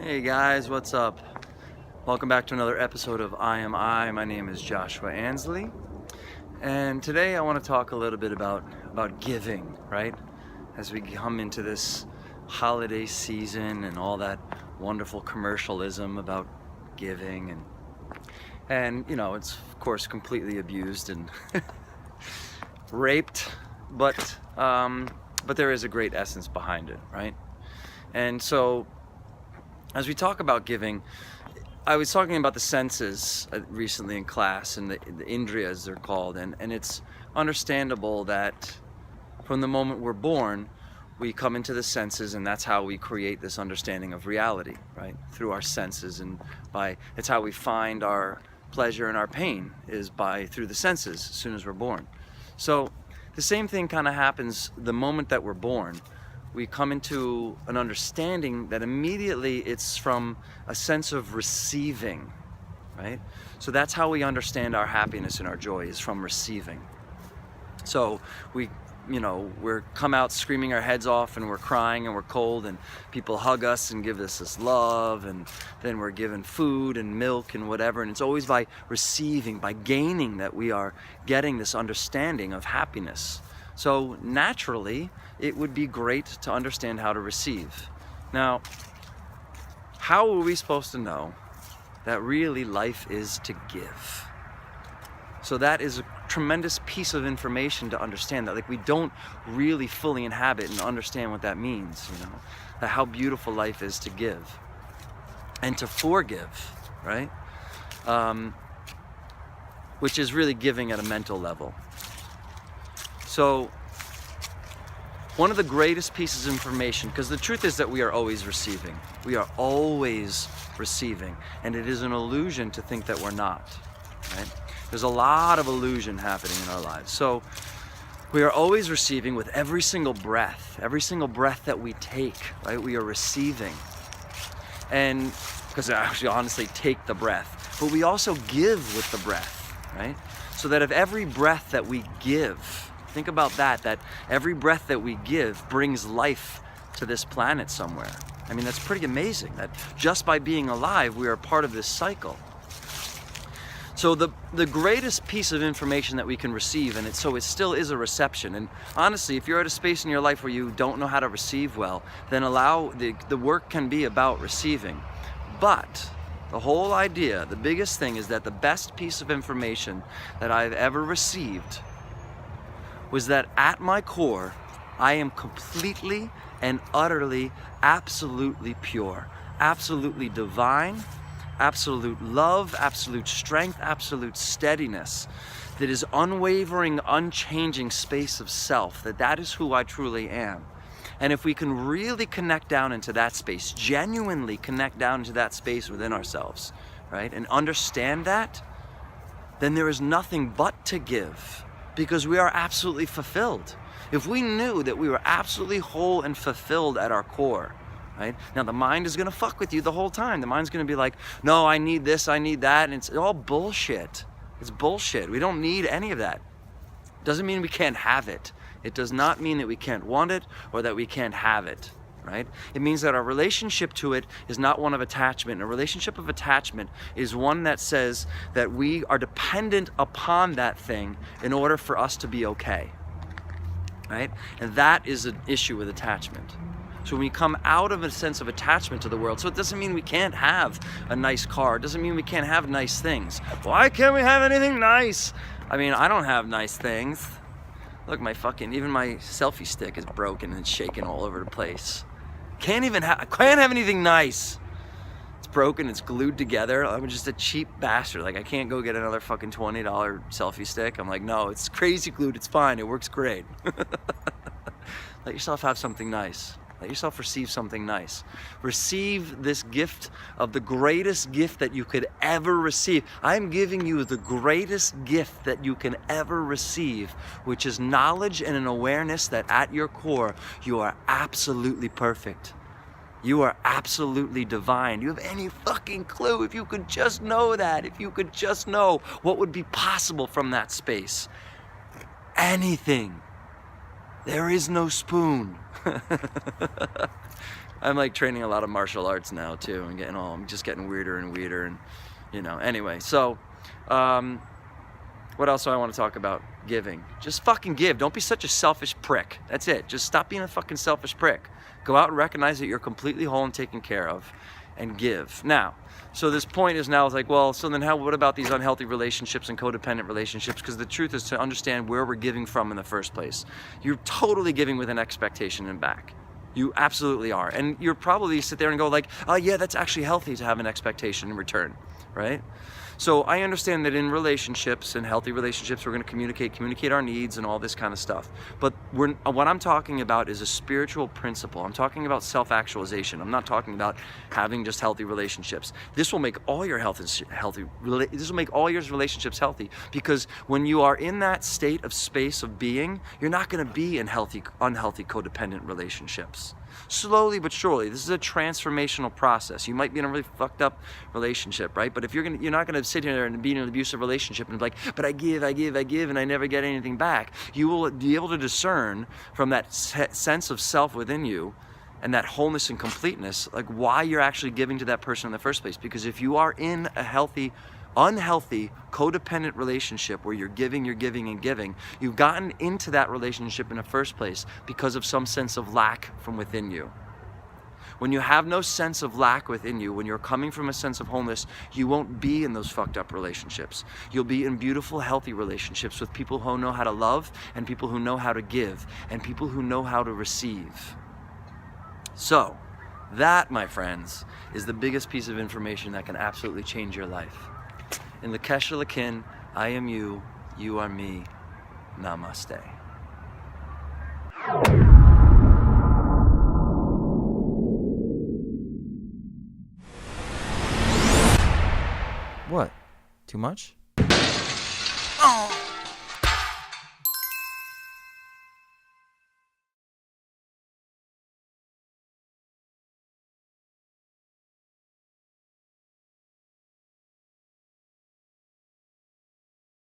Hey guys, what's up? Welcome back to another episode of I Am I. My name is Joshua Ansley, and today I want to talk a little bit about giving, right? As we come into this holiday season and all that wonderful commercialism about giving and you know, it's of course completely abused and raped, but there is a great essence behind it, right? And so as we talk about giving, I was talking about the senses recently in class, and the indriyas they're called, and it's understandable that from the moment we're born, we come into the senses, and that's how we create this understanding of reality, right? Through our senses, and it's how we find our pleasure and our pain is through the senses as soon as we're born. So the same thing kind of happens the moment that we're born. We come into an understanding that immediately it's from a sense of receiving, right? So that's how we understand our happiness and our joy, is from receiving. So we're come out screaming our heads off, and we're crying and we're cold, and people hug us and give us this love, and then we're given food and milk and whatever, and it's always by receiving, by gaining, that we are getting this understanding of happiness. So naturally, it would be great to understand how to receive. Now, how are we supposed to know that really life is to give? So that is a tremendous piece of information to understand, that we don't really fully inhabit and understand what that means, that how beautiful life is to give and to forgive, right? Which is really giving at a mental level. So one of the greatest pieces of information, because the truth is that we are always receiving. We are always receiving, and it is an illusion to think that we're not, right? There's a lot of illusion happening in our lives. So we are always receiving with every single breath that we take, right? We are receiving. And because I actually honestly take the breath, but we also give with the breath, right? So that if every breath that we give, think about that every breath that we give brings life to this planet somewhere. I mean, that's pretty amazing, that just by being alive, we are part of this cycle. So the greatest piece of information that we can receive, and it still is a reception. And honestly, if you're at a space in your life where you don't know how to receive well, then the work can be about receiving. But the whole idea, the biggest thing, is that the best piece of information that I've ever received was that at my core, I am completely and utterly, absolutely pure, absolutely divine, absolute love, absolute strength, absolute steadiness, that is unwavering, unchanging space of self, that is who I truly am. And if we can really connect down into that space, genuinely connect down into that space within ourselves, right, and understand that, then there is nothing but to give, because we are absolutely fulfilled. If we knew that we were absolutely whole and fulfilled at our core, right? Now the mind is gonna fuck with you the whole time. The mind's gonna be like, no, I need this, I need that, and it's all bullshit. It's bullshit. We don't need any of that. Doesn't mean we can't have it. It does not mean that we can't want it or that we can't have it, right? It means that our relationship to it is not one of attachment. A relationship of attachment is one that says that we are dependent upon that thing in order for us to be okay, right? And that is an issue with attachment. So when we come out of a sense of attachment to the world, so it doesn't mean we can't have a nice car. It doesn't mean we can't have nice things. Why can't we have anything nice? I mean, I don't have nice things. Look, even my selfie stick is broken and shaking all over the place. Can't have anything nice. It's broken, it's glued together. I'm just a cheap bastard. I can't go get another fucking $20 selfie stick. I'm like, no, it's crazy glued, it's fine, it works great. Let yourself have something nice. Let yourself receive something nice. Receive this gift of the greatest gift that you could ever receive. I'm giving you the greatest gift that you can ever receive, which is knowledge and an awareness that at your core, you are absolutely perfect. You are absolutely divine. Do you have any fucking clue? If you could just know that, if you could just know what would be possible from that space. Anything. There is no spoon. I'm like training a lot of martial arts now too, and I'm just getting weirder and weirder, and anyway. So, what else do I want to talk about? Giving. Just fucking give. Don't be such a selfish prick. That's it. Just stop being a fucking selfish prick. Go out and recognize that you're completely whole and taken care of, and give. Now, so this point is now, it's like, well, so then what about these unhealthy relationships and codependent relationships? Because the truth is to understand where we're giving from in the first place. You're totally giving with an expectation in back. You absolutely are. And you're probably sit there and go like, oh yeah, that's actually healthy to have an expectation in return, right? So I understand that in relationships and healthy relationships, we're going to communicate our needs and all this kind of stuff. But what I'm talking about is a spiritual principle. I'm talking about self-actualization. I'm not talking about having just healthy relationships. This will make all your this will make all your relationships healthy, because when you are in that state of space of being, you're not going to be in unhealthy codependent relationships. Slowly but surely, this is a transformational process. You might be in a really fucked up relationship, right? But if you're not gonna sit here and be in an abusive relationship and be like, but I give, and I never get anything back. You will be able to discern from that sense of self within you and that wholeness and completeness, like why you're actually giving to that person in the first place. Because if you are in a unhealthy codependent relationship where you're giving, and giving, you've gotten into that relationship in the first place because of some sense of lack from within you. When you have no sense of lack within you, when you're coming from a sense of wholeness, you won't be in those fucked up relationships. You'll be in beautiful, healthy relationships with people who know how to love, and people who know how to give, and people who know how to receive. So that, my friends, is the biggest piece of information that can absolutely change your life. In Lakesh Lakin, I am you, you are me. Namaste. What? Too much?